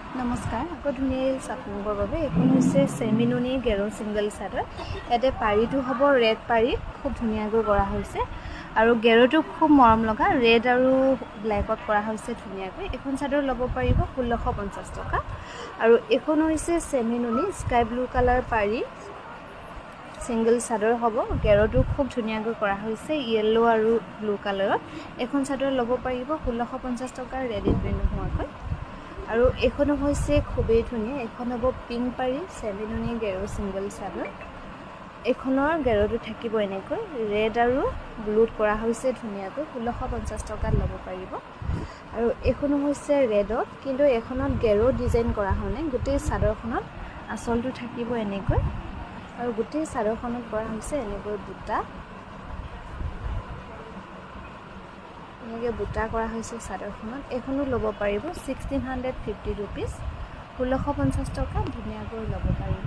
নমস্কাৰ আকৌ ধুনীয়া আপোনালোকৰ বাবে এখন হৈছে চেমিনুনি গেৰো ছিংগল চাদৰ ইয়াতে পাৰীটো হ'ব ৰেড পাৰী খুব ধুনীয়াকৈ কৰা হৈছে আৰু গেৰোটো খুব মৰম লগা ৰেড আৰু ব্লেকত কৰা হৈছে ধুনীয়াকৈ এখন চাদৰ ল'ব পাৰিব 1650 টকা আৰু এখন হৈছে চেমিনুনি স্কাই ব্লু কালাৰ পাৰী সিঙ্গল চাদৰ হ'ব গেৰোটো খুব ধুনীয়াকৈ কৰা হৈছে ইয়েলো আৰু ব্লু কালাৰত এখন চাদৰ ল'ব পাৰিব 1650 টকা ৰেডি প্ৰিণ্ট হোৱাকৈ আৰু এখনো হৈছে খুবেই ধুনীয়া এখন হ'ব পিংক পাৰী চেমিনুনি গেৰো সিঙ্গল চাদৰ এখনৰ গেৰোটো থাকিব এনেকৈ ৰেড আৰু ব্লুত কৰা হৈছে ধুনীয়াকৈ 1650 টকাত ল'ব পাৰিব আৰু এখনো হৈছে ৰেডত কিন্তু এখনত গেৰো ডিজাইন কৰা হয়নে গোটেই চাদৰখনত আঁচলটো থাকিব এনেকৈ আৰু গোটেই চাদৰখনত কৰা হৈছে এনেকৈ বুটা এনেকৈ বুটা কৰা হৈছে চাদৰখনত এখনো ল'ব পাৰিব 1650 रुपीस 1650 টকা ধুনীয়াকৈ ল'ব পাৰিব